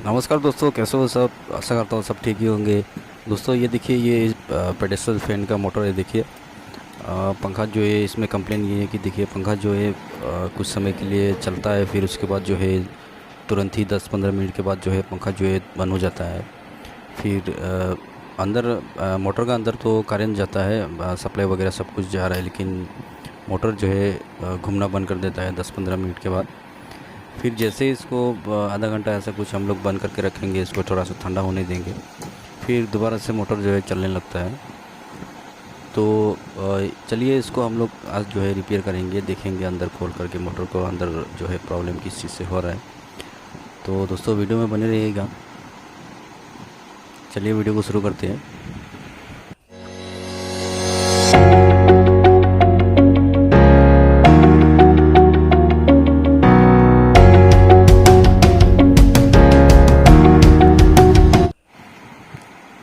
नमस्कार दोस्तों, कैसे हो सब। आशा करता हूँ सब ठीक ही होंगे। दोस्तों ये देखिए, ये पेडेस्टल फैन का मोटर है। देखिए पंखा जो है, इसमें कंप्लेन ये है कि देखिए पंखा जो है कुछ समय के लिए चलता है, फिर उसके बाद जो है तुरंत ही 10-15 मिनट के बाद जो है पंखा जो है बंद हो जाता है। फिर अंदर मोटर का अंदर तो करंट जाता है, सप्लाई वगैरह सब कुछ जा रहा है, लेकिन मोटर जो है घूमना बंद कर देता है 10-15 मिनट के बाद। फिर जैसे ही इसको आधा घंटा ऐसा कुछ हम लोग बंद करके रखेंगे, इसको थोड़ा सा ठंडा होने देंगे, फिर दोबारा से मोटर जो है चलने लगता है। तो चलिए इसको हम लोग आज जो है रिपेयर करेंगे, देखेंगे अंदर खोल करके मोटर को, अंदर जो है प्रॉब्लम किस चीज़ से हो रहा है। तो दोस्तों वीडियो में बने रहिएगा। चलिए वीडियो को शुरू करते हैं।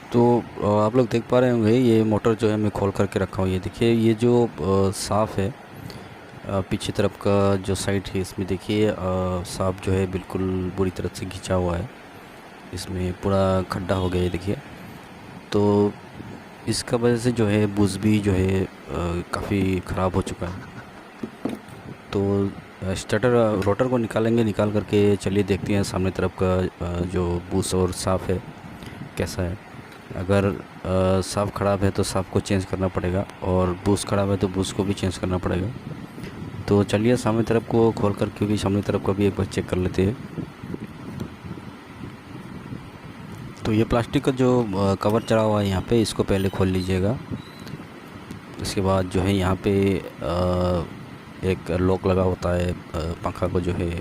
तो आप लोग देख पा रहे होंगे, ये मोटर जो है मैं खोल करके रखा हूँ। ये देखिए, ये जो साफ़ है, पीछे तरफ का जो साइड है, इसमें देखिए सांप जो है बिल्कुल बुरी तरह से घिंचा हुआ है। इसमें पूरा खड्डा हो गया है, देखिए। तो इसका वजह से जो है बुश भी जो है काफ़ी ख़राब हो चुका है। तो स्टार्टर रोटर को निकालेंगे, निकाल करके चलिए देखते हैं सामने तरफ का जो बुश और साफ़ है कैसा है। अगर साफ़ ख़राब है तो साफ़ को चेंज करना पड़ेगा, और बुश ख़राब है तो बुश को भी चेंज करना पड़ेगा। तो चलिए सामने तरफ को खोल कर भी सामने तरफ का भी एक बार चेक कर लेते हैं। तो ये प्लास्टिक का जो कवर चढ़ा हुआ है यहाँ पे, इसको पहले खोल लीजिएगा। इसके बाद जो है यहाँ पे एक लॉक लगा होता है पंखा को जो है,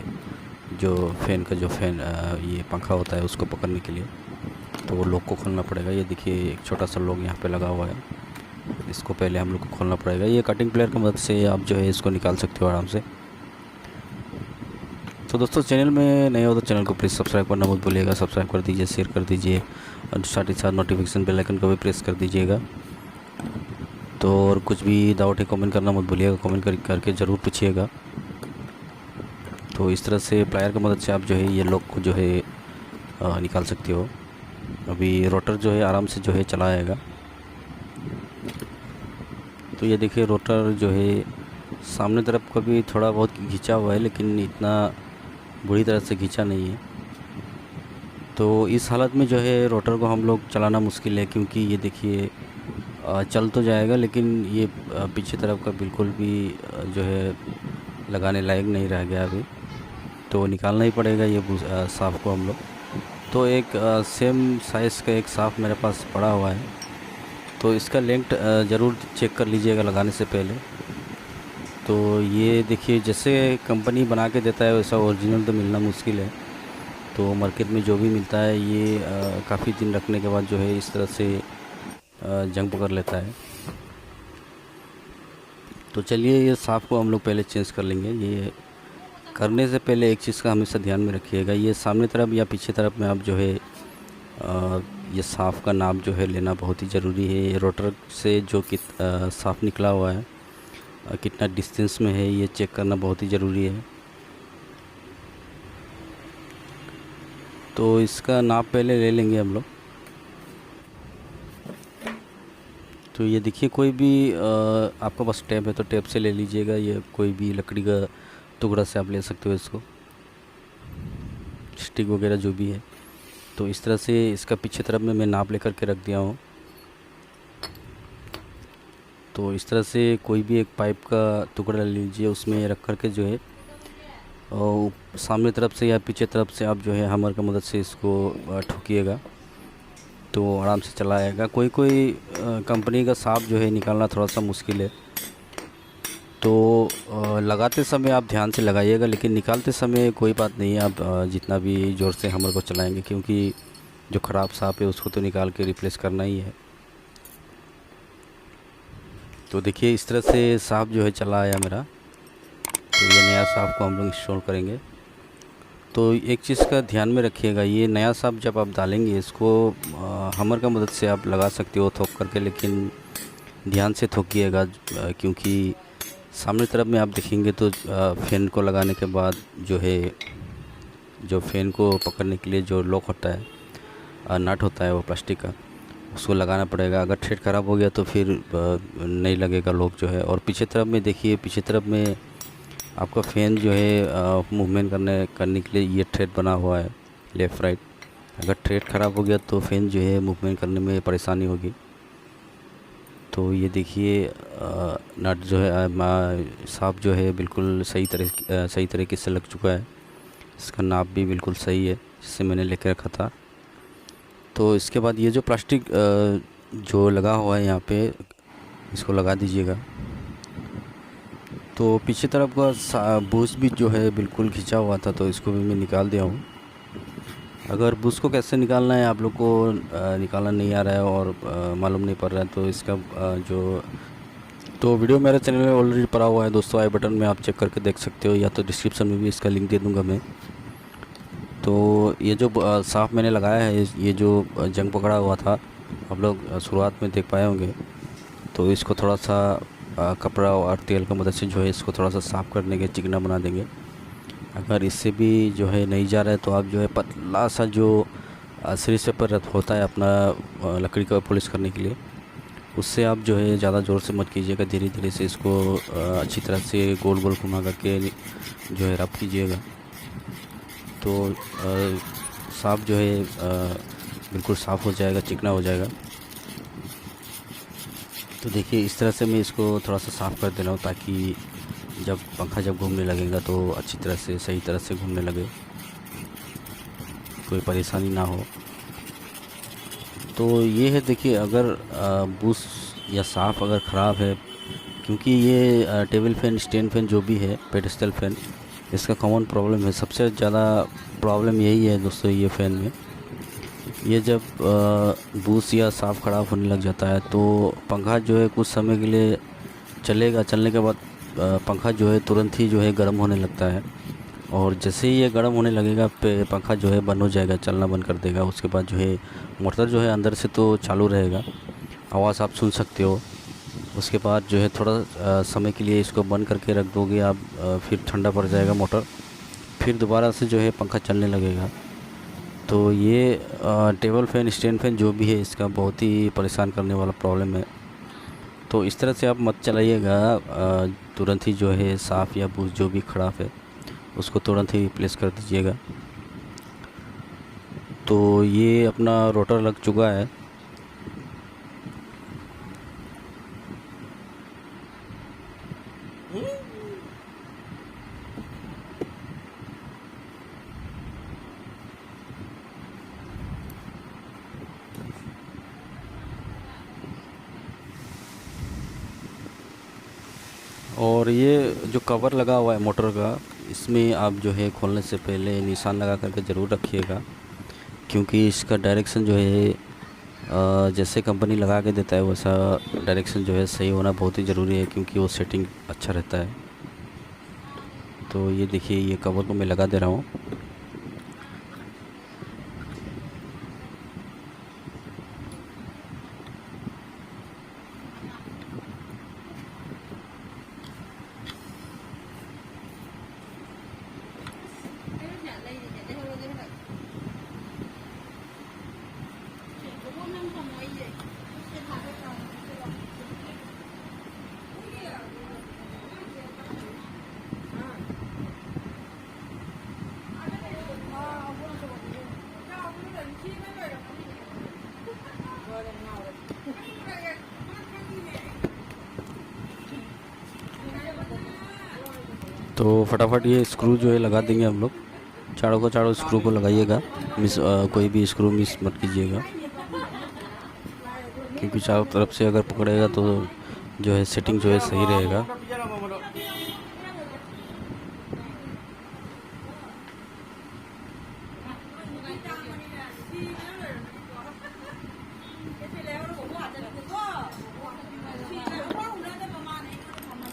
जो फैन का जो ये पंखा होता है उसको पकड़ने के लिए। तो वो लॉक को खोलना पड़ेगा। ये देखिए एक छोटा सा लॉक यहाँ पे लगा हुआ है, इसको पहले हम लोग को खोलना पड़ेगा। ये कटिंग प्लेयर की मदद से आप जो है इसको निकाल सकते हो आराम से। तो दोस्तों चैनल में नए हो तो चैनल को प्लीज़ सब्सक्राइब करना मत भूलिएगा। सब्सक्राइब कर दीजिए, शेयर कर दीजिए, और साथ ही साथ नोटिफिकेशन बेल आइकन को भी प्रेस कर दीजिएगा। तो और कुछ भी डाउट है कमेंट करना मत भूलिएगा, कमेंट करके ज़रूर पूछिएगा। तो इस तरह से प्लायर की मदद से आप जो है ये लॉक को जो है निकाल सकते हो। अभी रोटर जो है आराम से जो है चला आएगा। तो ये देखिए रोटर जो है सामने तरफ का भी थोड़ा बहुत खींचा हुआ है, लेकिन इतना बुरी तरह से खींचा नहीं है। तो इस हालत में जो है रोटर को हम लोग चलाना मुश्किल है, क्योंकि ये देखिए चल तो जाएगा, लेकिन ये पीछे तरफ का बिल्कुल भी जो है लगाने लायक नहीं रह गया अभी। तो निकालना ही पड़ेगा ये साफ़ को हम लोग। तो एक सेम साइज़ का एक साफ़ मेरे पास पड़ा हुआ है, तो इसका लेंथ ज़रूर चेक कर लीजिएगा लगाने से पहले। तो ये देखिए जैसे कंपनी बना के देता है वैसा ओरिजिनल तो मिलना मुश्किल है। तो मार्केट में जो भी मिलता है ये काफ़ी दिन रखने के बाद जो है इस तरह से जंग पकड़ लेता है। तो चलिए ये साफ़ को हम लोग पहले चेंज कर लेंगे। ये करने से पहले एक चीज़ का हमेशा ध्यान में रखिएगा, ये सामने तरफ या पीछे तरफ में आप जो है ये साफ़ का नाप जो है लेना बहुत ही ज़रूरी है। ये रोटर से जो साफ़ निकला हुआ है कितना डिस्टेंस में है ये चेक करना बहुत ही ज़रूरी है। तो इसका नाप पहले ले लेंगे हम लोग। तो ये देखिए कोई भी आपका पास टेप है तो टेप से ले लीजिएगा, ये कोई भी लकड़ी का टुकड़ा से आप ले सकते हो इसको, स्टिक वगैरह जो भी है। तो इस तरह से इसका पीछे तरफ में मैं नाप लेकर के रख दिया हूँ। तो इस तरह से कोई भी एक पाइप का टुकड़ा ले लीजिए, उसमें रख कर के जो है और सामने तरफ से या पीछे तरफ से आप जो है हैमर की मदद से इसको ठोकिएगा, तो आराम से चला आएगा। कोई कोई कंपनी का सांप जो है निकालना थोड़ा सा मुश्किल है। तो लगाते समय आप ध्यान से लगाइएगा, लेकिन निकालते समय कोई बात नहीं है, आप जितना भी ज़ोर से हैमर को चलाएंगे, क्योंकि जो ख़राब सांप है उसको तो निकाल के रिप्लेस करना ही है। तो देखिए इस तरह से सांप जो है चला आया मेरा। तो ये नया सांप को हम लोग इंस्टॉल करेंगे। तो एक चीज़ का ध्यान में रखिएगा, ये नया सांप जब आप डालेंगे इसको हैमर का मदद से आप लगा सकते हो थोक करके, लेकिन ध्यान से थोकिएगा, क्योंकि सामने तरफ में आप देखेंगे तो फैन को लगाने के बाद जो है जो फ़ैन को पकड़ने के लिए जो लॉक होता है, नट होता है वो प्लास्टिक का, उसको लगाना पड़ेगा। अगर थ्रेड ख़राब हो गया तो फिर नहीं लगेगा लॉक जो है। और पीछे तरफ में देखिए, पीछे तरफ में आपका फ़ैन जो है मूवमेंट करने के लिए ये थ्रेड बना हुआ है लेफ़्ट राइट। अगर थ्रेड ख़राब हो गया तो फ़ैन जो है मूवमेंट करने में परेशानी होगी। तो ये देखिए नट जो है साफ जो है बिल्कुल सही तरीके से लग चुका है। इसका नाप भी बिल्कुल सही है जिससे मैंने लेके रखा था। तो इसके बाद ये जो प्लास्टिक जो लगा हुआ है यहाँ पे, इसको लगा दीजिएगा। तो पीछे तरफ का बूस्ट भी जो है बिल्कुल खिंचा हुआ था, तो इसको भी मैं निकाल दिया हूँ। अगर बूस्ट को कैसे निकालना है आप लोग को निकालना नहीं आ रहा है और मालूम नहीं पड़ रहा है, तो इसका तो वीडियो मेरे चैनल में ऑलरेडी पड़ा हुआ है दोस्तों, आई बटन में आप चेक करके देख सकते हो, या तो डिस्क्रिप्शन में भी इसका लिंक दे दूँगा मैं। तो ये जो साफ़ मैंने लगाया है, ये जो जंग पकड़ा हुआ था आप लोग शुरुआत में देख पाए होंगे, तो इसको थोड़ा सा कपड़ा और तेल की मदद से जो है इसको थोड़ा सा साफ़ कर देंगे, चिकना बना देंगे। अगर इससे भी जो है नहीं जा रहा है तो आप जो है पतला सा जो सीरीज पेपर होता है अपना लकड़ी का पॉलिश करने के लिए, उससे आप जो है ज़्यादा ज़ोर से मत कीजिएगा, धीरे धीरे से इसको अच्छी तरह से गोल गोल घुमा करके जो है रब कीजिएगा। तो साफ़ जो है बिल्कुल साफ़ हो जाएगा, चिकना हो जाएगा। तो देखिए इस तरह से मैं इसको थोड़ा सा साफ़ कर दे रहा हूँ, ताकि जब पंखा घूमने लगेगा तो अच्छी तरह से सही तरह से घूमने लगे, कोई परेशानी ना हो। तो ये है देखिए, अगर बूस या साफ़ अगर ख़राब है, क्योंकि ये टेबल फ़ैन, स्टैंड फ़ैन जो भी है, पेडेस्टल फ़ैन, इसका कॉमन प्रॉब्लम है, सबसे ज़्यादा प्रॉब्लम यही है दोस्तों ये फ़ैन में। ये जब बूस या साफ़ ख़राब होने लग जाता है तो पंखा जो है कुछ समय के लिए चलेगा, चलने के बाद पंखा जो है तुरंत ही जो है गर्म होने लगता है, और जैसे ही ये गर्म होने लगेगा पंखा जो है बंद हो जाएगा, चलना बंद कर देगा। उसके बाद जो है मोटर जो है अंदर से तो चालू रहेगा, आवाज़ आप सुन सकते हो। उसके बाद जो है थोड़ा समय के लिए इसको बंद करके रख दोगे आप, फिर ठंडा पड़ जाएगा मोटर, फिर दोबारा से जो है पंखा चलने लगेगा। तो ये टेबल फ़ैन, स्टैंड फ़ैन जो भी है, इसका बहुत ही परेशान करने वाला प्रॉब्लम है। तो इस तरह से आप मत चलाइएगा, तुरंत ही जो है साफ़ या बूस जो भी ख़राब है उसको तुरंत ही रिप्लेस कर दीजिएगा। तो ये अपना रोटर लग चुका है। और ये जो कवर लगा हुआ है मोटर का, इसमें आप जो है खोलने से पहले निशान लगा करके ज़रूर रखिएगा, क्योंकि इसका डायरेक्शन जो है जैसे कंपनी लगा के देता है वैसा डायरेक्शन जो है सही होना बहुत ही ज़रूरी है, क्योंकि वो सेटिंग अच्छा रहता है। तो ये देखिए, ये कवर को मैं लगा दे रहा हूँ। तो फटाफट ये स्क्रू जो है लगा देंगे हम लोग, चारों स्क्रू को लगाइएगा, कोई भी स्क्रू मिस मत कीजिएगा, क्योंकि चारों तरफ से अगर पकड़ेगा तो जो है सेटिंग जो है सही रहेगा।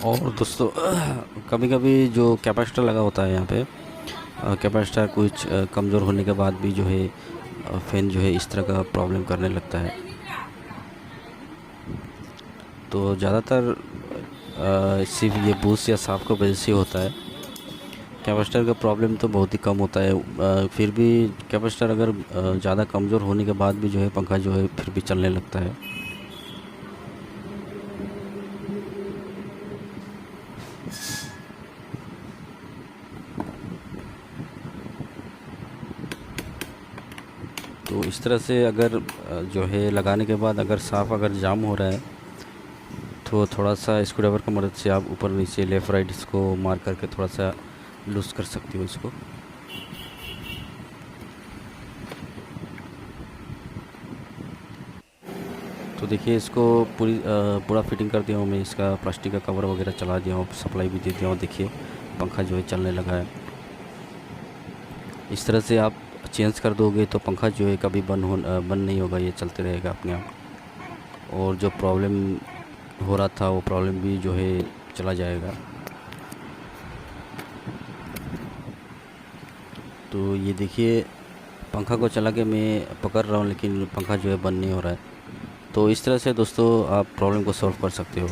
और दोस्तों कभी कभी जो कैपेसिटर लगा होता है यहाँ पे, कैपेसिटर कुछ कमज़ोर होने के बाद भी जो है फ़ैन जो है इस तरह का प्रॉब्लम करने लगता है। तो ज़्यादातर सिर्फ ये बूस्ट या साफ़ की वजह से होता है। कैपेसिटर का प्रॉब्लम तो बहुत ही कम होता है, फिर भी कैपेसिटर अगर ज़्यादा कमज़ोर होने के बाद भी जो है पंखा जो है फिर भी चलने लगता है। तो इस तरह से अगर जो है लगाने के बाद अगर साफ़ अगर जाम हो रहा है तो थोड़ा सा स्क्रूड्राइवर की मदद से आप ऊपर नीचे लेफ़्ट राइट इसको मार करके थोड़ा सा लूज़ कर सकती हो इसको। तो देखिए इसको पूरा फिटिंग कर दिया हूँ मैं, इसका प्लास्टिक का कवर वगैरह चला दिया हूँ, सप्लाई भी दे दिया हूँ। देखिए पंखा जो है चलने लगा है। इस तरह से आप चेंज कर दोगे तो पंखा जो है कभी बंद नहीं होगा, ये चलते रहेगा अपने आप। और जो प्रॉब्लम हो रहा था वो प्रॉब्लम भी जो है चला जाएगा। तो ये देखिए पंखा को चला के मैं पकड़ रहा हूँ लेकिन पंखा जो है बंद नहीं हो रहा है। तो इस तरह से दोस्तों आप प्रॉब्लम को सॉल्व कर सकते हो।